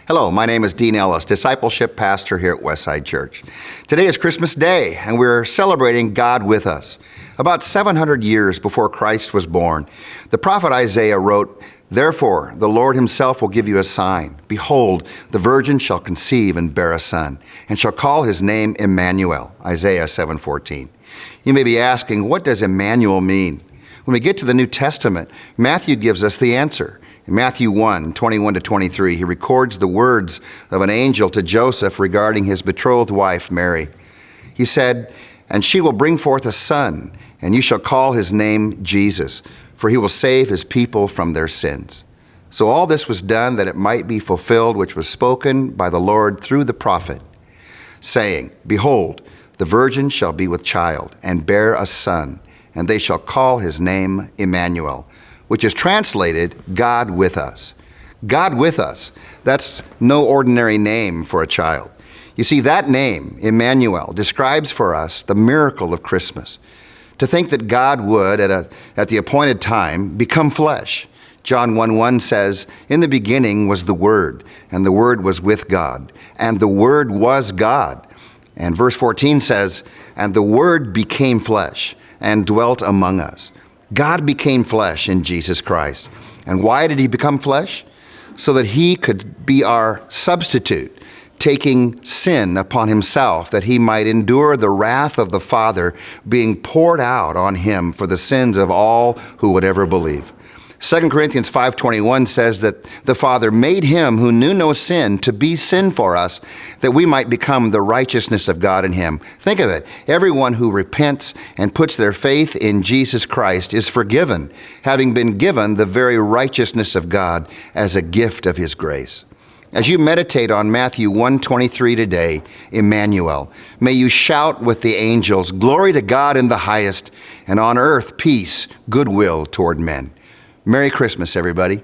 Hello, my name is Dean Ellis, Discipleship Pastor here at Westside Church. Today is Christmas Day, and we're celebrating God with us. About 700 years before Christ was born, the prophet Isaiah wrote, "Therefore, the Lord himself will give you a sign. Behold, the virgin shall conceive and bear a son, and shall call his name Emmanuel." Isaiah 7:14. You may be asking, what does Emmanuel mean? When we get to the New Testament, Matthew gives us the answer. In Matthew 1:21-23, he records the words of an angel to Joseph regarding his betrothed wife, Mary. He said, "And she will bring forth a son, and you shall call his name Jesus, for he will save his people from their sins." So all this was done that it might be fulfilled, which was spoken by the Lord through the prophet, saying, "Behold, the virgin shall be with child, and bear a son, and they shall call his name Emmanuel," which is translated, God with us. God with us. That's no ordinary name for a child. You see, that name, Emmanuel, describes for us the miracle of Christmas. To think that God would, at the appointed time, become flesh. John 1:1 says, "In the beginning was the Word, and the Word was with God, and the Word was God." And verse 14 says, "And the Word became flesh and dwelt among us." God became flesh in Jesus Christ. And why did he become flesh? So that he could be our substitute, taking sin upon himself, that he might endure the wrath of the Father being poured out on him for the sins of all who would ever believe. 2 Corinthians 5:21 says that the Father made him who knew no sin to be sin for us, that we might become the righteousness of God in him. Think of it. Everyone who repents and puts their faith in Jesus Christ is forgiven, having been given the very righteousness of God as a gift of his grace. As you meditate on Matthew 1:23 today, Emmanuel, may you shout with the angels, "Glory to God in the highest, and on earth peace, goodwill toward men." Merry Christmas, everybody.